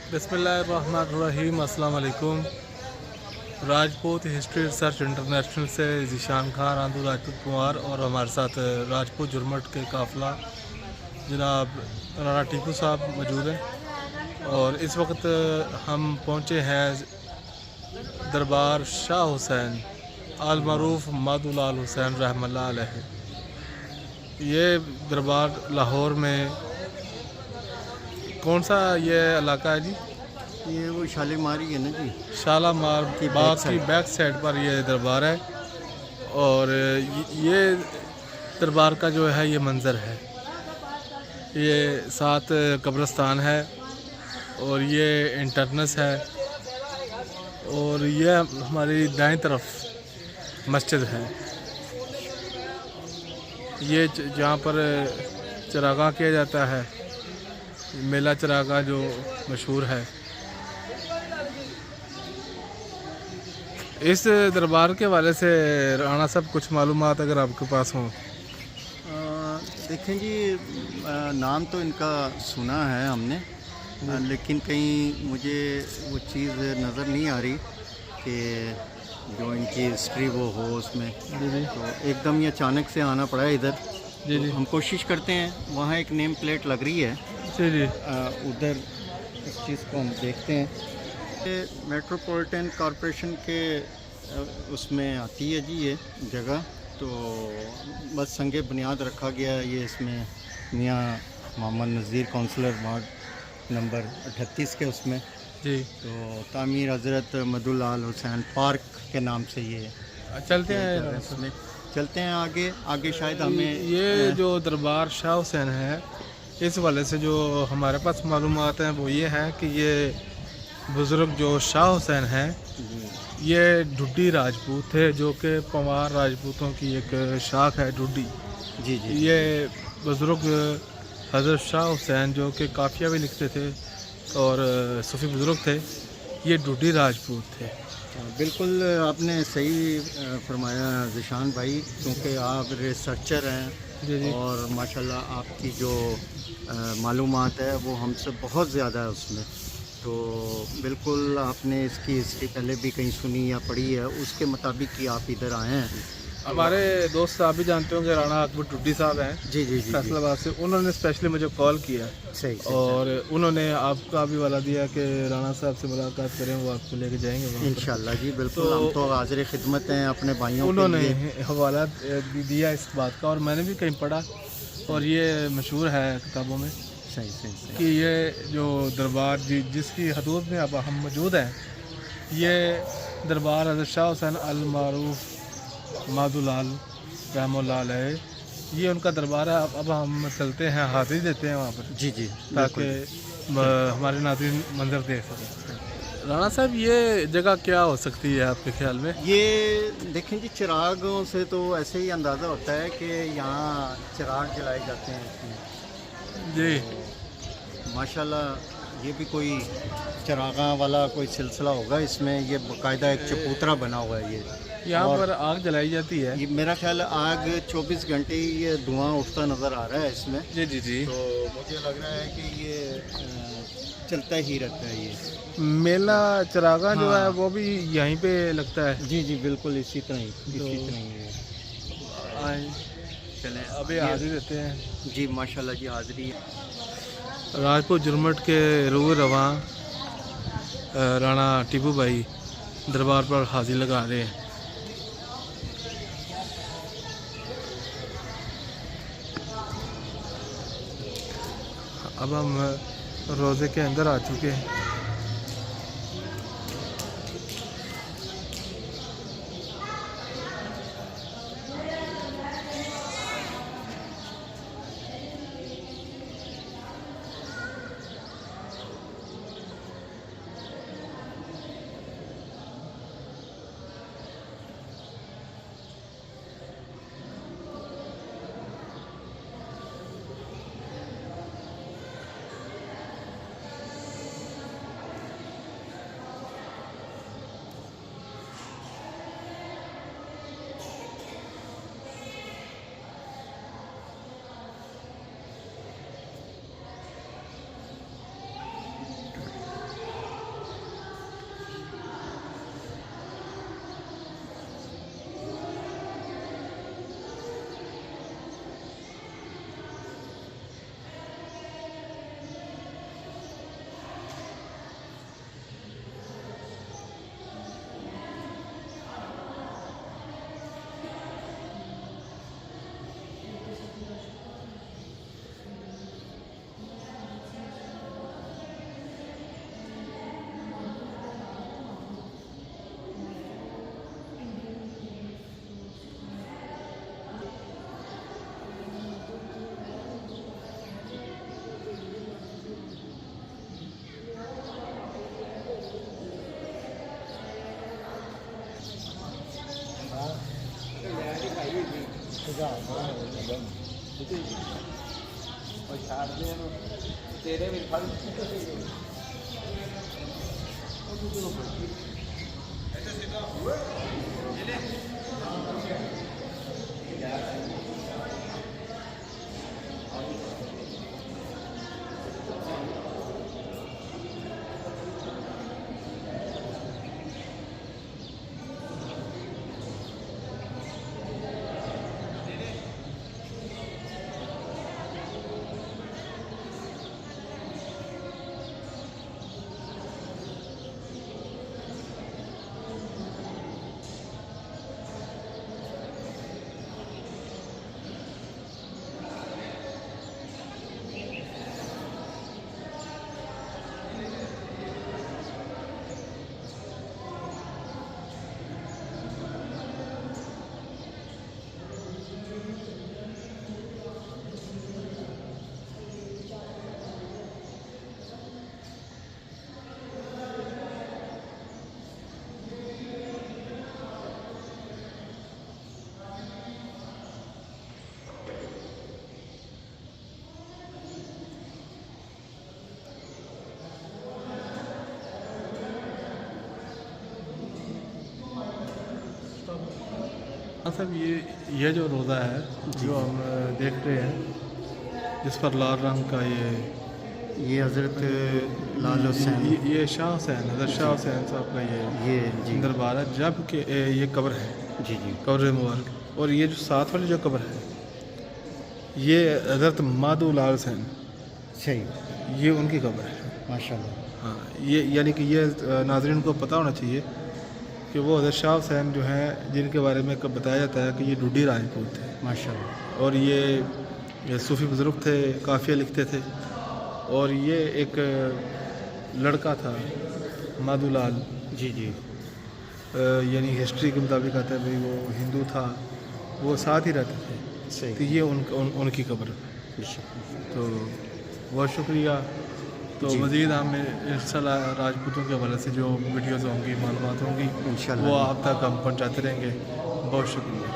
बिस्मिल्लाहिर्रहमानिर्रहीम, अस्सलाम वालेकुम। राजपूत हिस्ट्री रिसर्च इंटरनेशनल से ज़ीशान खान, आंदू राजपूत कुमार और हमारे साथ राजपूत जुर्मट के काफ़िला जनाब राणा टीपू साहब मौजूद हैं। और इस वक्त हम पहुँचे हैं दरबार शाह हुसैन अल मरूफ मादुल आल हुसैन रहमतुल्लाह अलैह। ये दरबार लाहौर में कौन सा ये इलाका है जी? ये वो शालीमार ही है ना जी, शालामार की बाग बैक की साइड। बैक साइड पर ये दरबार है। और ये दरबार का जो है ये मंज़र है। ये साथ कब्रिस्तान है और ये इंटरनेस है और ये हमारी दाएं तरफ मस्जिद है। ये जहाँ पर चरागाह किया जाता है, मेला चरागाह जो मशहूर है। इस दरबार के हवाले से राणा साहब कुछ मालूमात अगर आपके पास हों। देखें जी, नाम तो इनका सुना है हमने, लेकिन कहीं मुझे वो चीज़ नज़र नहीं आ रही कि जो इनकी हिस्ट्री वो हो उसमें। जी जी तो एकदम ये अचानक से आना पड़ा है इधर। जी जी तो हम कोशिश करते हैं, वहाँ एक नेम प्लेट लग रही है, जी जी उधर इस चीज़ को हम देखते हैं। ये मेट्रोपॉलिटन कॉरपोरेशन के उसमें आती है जी ये जगह। तो बस संगे बुनियाद रखा गया है ये इसमें मियाँ मोहम्मद नज़ीर काउंसलर वार्ड नंबर 38 के उसमें। जी। तो तामीर हज़रत मदुल आल हुसैन पार्क के नाम से ये चलते किया हैं जा रहा है। राणा साहब। इसमें चलते हैं आगे आगे, शायद हमें ये जो दरबार शाह हुसैन है, इस वाले से जो हमारे पास मालूमात हैं वो ये है कि ये बुज़ुर्ग जो शाह हुसैन हैं, ये ढुड्डी राजपूत थे, जो कि पंवार राजपूतों की एक शाख है ढुड्डी। जी जी ये बुज़ुर्ग हज़रत शाह हुसैन जो कि काफ़िया भी लिखते थे और सूफ़ी बुज़ुर्ग थे, ये ढुड्डी राजपूत थे। बिल्कुल आपने सही फरमाया ज़ीशान भाई, क्योंकि आप रिसर्चर हैं जी जी और माशाल्लाह आपकी जो मालूमात है वो हमसे बहुत ज़्यादा है उसमें। तो बिल्कुल आपने इसकी हिस्ट्री पहले भी कहीं सुनी या पढ़ी है, उसके मुताबिक ही आप इधर आए हैं। हमारे दोस्त आप भी जानते होंगे, राणा अकबर टुड्डी साहब हैं जी जी जी जी, फैसलाबाद से। उन्होंने स्पेशली मुझे कॉल किया सही सही और उन्होंने आपका भी वाला दिया कि राणा साहब से मुलाकात करें, वो आपको लेके जाएंगे वहाँ पर। इंशाल्लाह जी, बिल्कुल। तो हम तो हाजिर खिदमत हैं अपने भाइयों के उन्होंने लिए। हवाला दिया इस बात का और मैंने भी कहीं पढ़ा और ये मशहूर है किताबों में सही सही सही। कि ये जो दरबार जिसकी हदूद में अब हम मौजूद हैं, ये दरबार हज़रत शाह हुसैन अल मारूफ मादुल आल रहमतुल्लाह अलैह, ये उनका दरबार है। अब हम चलते हैं, हाजिरी देते हैं वहाँ पर, जी जी, ताकि हमारे नाज़रीन मंजर देख सकें। राणा साहब, ये जगह क्या हो सकती है आपके ख्याल में? ये देखें जी, चिरागों से तो ऐसे ही अंदाज़ा होता है कि यहाँ चिराग जलाए जाते हैं इसमें। जी माशाल्लाह ये भी कोई चिरागा वाला कोई सिलसिला होगा इसमें। ये बाकायदा एक चबूतरा बना हुआ है ये। यहाँ और पर आग जलाई जाती है। ये मेरा ख्याल है आग 24 घंटे ही ये धुआं उठता नज़र आ रहा है इसमें। जी जी जी। तो मुझे लग रहा है कि ये चलता ही रहता है ये। मेला चरागा जो हाँ। है वो भी यहीं पे लगता है। जी जी, बिल्कुल इसी तरह ही तो इसी तरह ही है। आए चलें अभी हाजिर रहते हैं। जी, माशाल्लाह जी, हाज़िरी। राजपूत जुर्मट के रूह रवां राणा टीपू भाई दरबार पर हाजिर लगा रहे हैं। अब हम रोज़े के अंदर आ चुके हैं। हाँ साहब, ये जो रोज़ा है जो हम देख रहे हैं, जिस पर लाल रंग का ये हज़रत लाल हुसैन, ये शाह हुसैन, हज़रत शाह हुसैन साहब का ये जी दरबार है, जबकि ये कब्र है, जी जी कब्र मुबारक। और ये जो साथ वाली जो कब्र है, ये हज़रत माधो लाल हुसैन, सही, ये उनकी कब्र है। माशाल्लाह। हाँ, ये यानी कि ये नाज़रीन को पता होना चाहिए कि वो हज़रत शाह हुसैन जो हैं, जिनके बारे में बताया जाता है कि ये ढूढ़ी राजपूत थे माशाल्लाह। और ये सूफ़ी बुज़ुर्ग थे, काफ़िया लिखते थे। और ये एक लड़का था माधोलाल, जी जी यानी हिस्ट्री के मुताबिक आता है भाई वो हिंदू था, वो साथ ही रहते थे। सही, तो ये उनकी कब्र। तो बहुत शुक्रिया। तो जी। मज़ीद हम इंशाल्लाह राजपूतों के हवाले से जो वीडियोज़ होंगी, मालूमात होंगी, इंशाल्लाह वो आप तक हम पहुँचाते रहेंगे। बहुत शुक्रिया।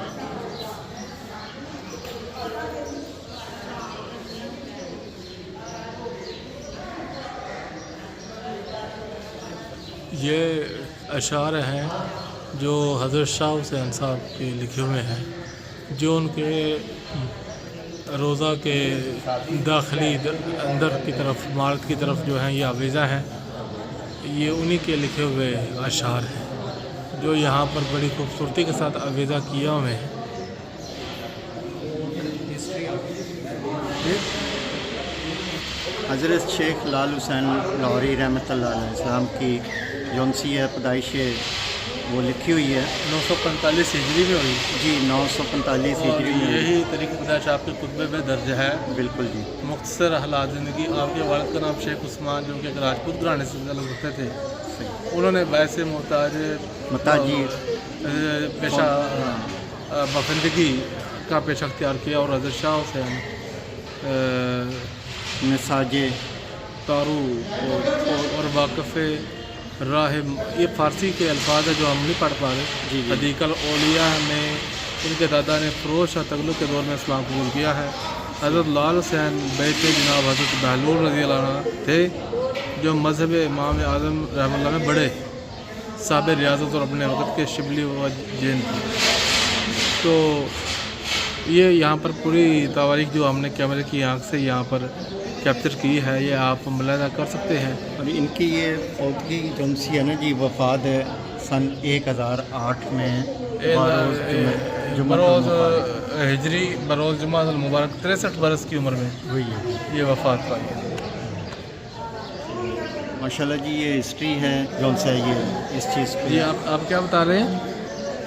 ये अशार हैं जो हज़रत शाह हुसैन साहब के लिखे हुए हैं, जो उनके रोज़ा के दाखिली अंदर की तरफ, इमारत की तरफ जो हैं ये आवेज़ा हैं। ये उन्हीं के लिखे हुए अशार हैं जो यहाँ पर बड़ी खूबसूरती के साथ आवेज़ा किए हुए हैं। हज़रत शेख लाल हुसैन लाहौरी रहमतुल्लाह अलैह इस्लाम की जौनसी है पैदाइश, वो लिखी हुई है 945 हिजरी में हुई जी, 945 हिजरी में। यही तरीक़े पैदाइश आपके खुतबे में दर्ज है। बिल्कुल जी। मुख्तसर हालात ज़िंदगी। आपके वालिद का नाम शेख उस्मान, जो कि एक राजपूत घराने से ताल्लुक़ रखते थे। उन्होंने वैसे मताजी पेशा बफंदगी का पेशा अख्तियार किया और हज़रत शाह हुसैन नसाजे तारू और वाक़फ़ राह, ये फ़ारसी के अल्फाज है जो हम नहीं पढ़ पा रहे। जी जी। हदीक़ल औलिया में इनके दादा ने फ़िरोज़ शाह तुगलक के दौर में इस्लाम कबूल किया है। हज़रत लाल हुसैन बैत जनाब हज़रत बहलूल रज़ी अल्लाह अन्हु थे, जो मज़हब इमाम आज़म रहमतुल्लाह में बड़े साहिब रियासत और अपने वक़्त के शिबली व जैन थे। तो ये यहाँ पर पूरी तारीख़ जो हमने कैमरे की आँख से यहाँ पर कैप्चर की है, ये आप मुलाहिज़ा कर सकते हैं। और इनकी ये फौतगी जौनसी है ना जी, वफ़ात है सन 1008 में बरोज़ हिजरी, बरोज़ जुमाअतुल मुबारक 63 बरस की उम्र में हुई है ये वफ़ात पाई है। माशाल्लाह जी। ये हिस्ट्री है जौन सा ये इस चीज़ को, ये आप क्या बता रहे हैं?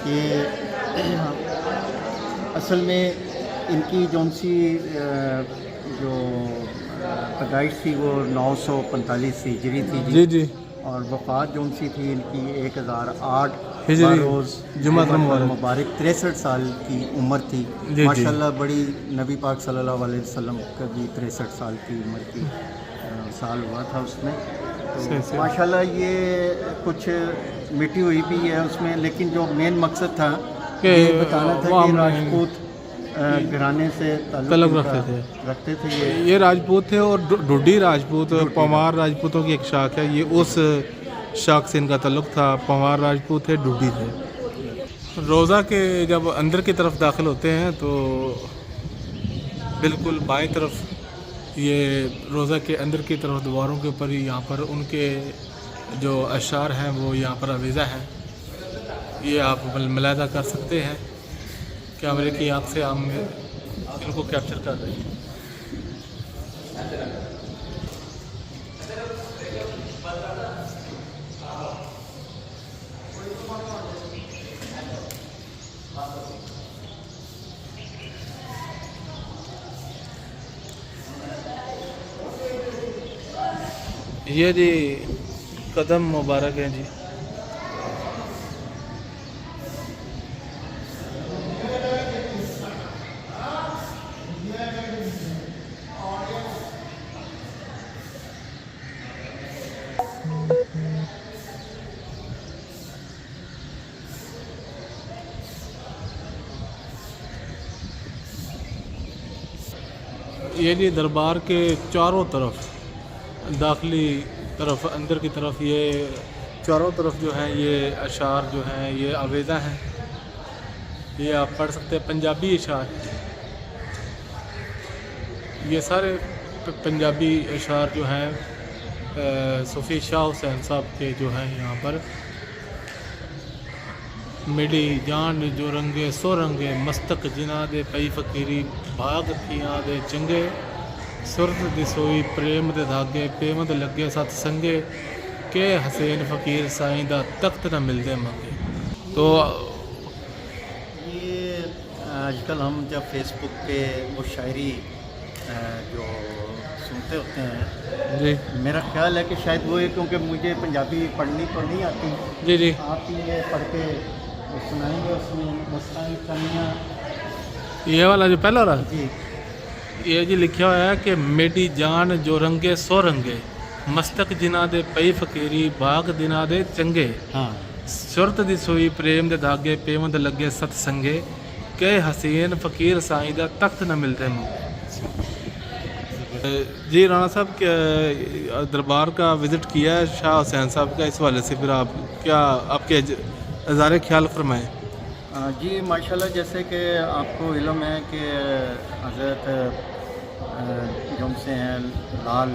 ये असल में इनकी जौन सी जो पैदाइश थी वो 945 हिजरी थी जी जी। और वफ़ात जौन सी थी इनकी 1008 हिजरी रोज़ जुमाअतुल मुबारक 63 साल की उम्र थी। जी। माशाल्लाह बड़ी नबी पाक सल्लल्लाहु अलैहि वसल्लम का भी 63 साल की उम्र की साल हुआ था उसमें। तो माशाल्लाह ये कुछ मिटी हुई भी है उसमें, लेकिन जो मेन मकसद था ये बताना था कि राजपूत घराने से तल्लुक़ इनका रखते थे ये राजपूत थे और ढुड्डी राजपूत पंवार राजपूतों की एक शाख है, ये उस शाख से इनका तल्लुक़ था। पंवार राजपूत थे, ढुड्डी थे। रोज़ा के जब अंदर की तरफ दाखिल होते हैं तो बिल्कुल बाएं तरफ ये रोज़ा के अंदर की तरफ दीवारों के ऊपर ही यहाँ पर उनके जो अशार हैं वो यहाँ पर आवेज़ा हैं। ये आप मुलाहिज़ा कर सकते हैं, कैमरे की आँख से हम इनको कैप्चर कर रहे हैं। ये जी कदम मुबारक हैं जी। ये जी दरबार के चारों तरफ, दाखिली तरफ, अंदर की तरफ, ये चारों तरफ जो है ये अशार जो हैं ये आवेज़ा हैं। ये आप पढ़ सकते हैं, पंजाबी अशार। ये सारे पंजाबी अशार जो हैं सूफ़ी शाह हुसैन साहब के जो हैं यहाँ पर। मिली जान जो रंगे सो रंगे, मस्तक जिना दे पई फकीरी, भाग थियां दे चंगे, सुरत दी सोई प्रेम दे धागे, पेमद लगे सत संगे, के हसैन फ़कीर साईं दा तख्त न मिलदे मंगे। तो ये आजकल हम जब फेसबुक पे वो शायरी जो सुनते होते हैं जी, मेरा ख्याल है कि शायद वो है, क्योंकि मुझे पंजाबी पढ़नी तो नहीं आती। जी जी, आप ही ये पढ़ के सुनाएंगे उसमें मस्तानी कमियाँ। ये वाला जो पहला रहा जी, ये जी लिखा हुआ है कि मेरी जान जो रंगे सो रंगे, मस्तक जिना दे पई फकीरी, भाग दिना दे चंगे, हाँ, सुरत दी सोई प्रेम दे धागे, पेमद लगे सत संगे, के हसीन फ़कीर साईं दा तख्त न मिलते मंगे। जी राणा साहब के दरबार का विज़िट किया है शाह हुसैन साहब का, इस वाले से फिर आप क्या आपके इज़हार ख्याल फरमाएँ। जी माशाल्लाह, जैसे कि आपको इल्म है कि हज़रत जो से हैं लाल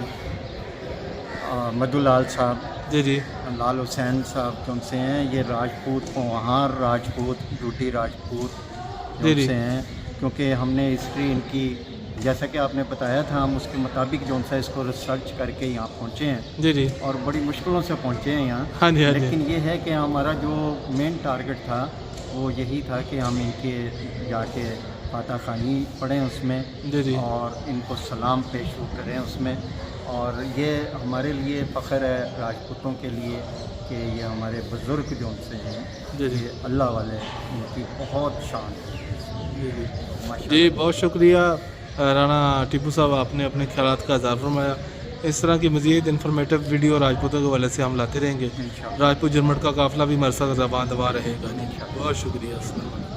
मधुलाल साहब, जी जी, लाल हुसैन साहब जो से हैं, ये राजपूत पंवार राजपूत, ड्यूटी राजपूत जी जी, से हैं। क्योंकि हमने हिस्ट्री इनकी, जैसा कि आपने बताया था, हम उसके मुताबिक जो सा इसको रिसर्च करके यहाँ पहुँचे हैं। जी जी, और बड़ी मुश्किलों से पहुँचे हैं यहाँ। हाँ जी, हाँ जी, लेकिन ये है कि हमारा जो मेन टारगेट था वो यही था कि हम इनके जाके फातह खानी पढ़ें उसमें, जी जी, और इनको सलाम पेश करें उसमें। और ये हमारे लिए फ़ख्र है राजपूतों के लिए कि ये हमारे बुज़ुर्ग जो उनसे हैं, जी जी, ये अल्लाह वाले, इनकी बहुत शान है। जी जी, माशाल्लाह। जी बहुत शुक्रिया राणा टिप्पू साहब, आपने अपने ख्यालात का इज़हार फरमाया। इस तरह की मज़ीद इन्फॉर्मेटिव वीडियो राजपूतों के वाले से हम लाते रहेंगे। इंशाअल्लाह। राजपूत जुर्मट का काफ़िला भी हमारे साथ रवां दवा रहेगा। बहुत शुक्रिया। अस्सलाम वालेकुम।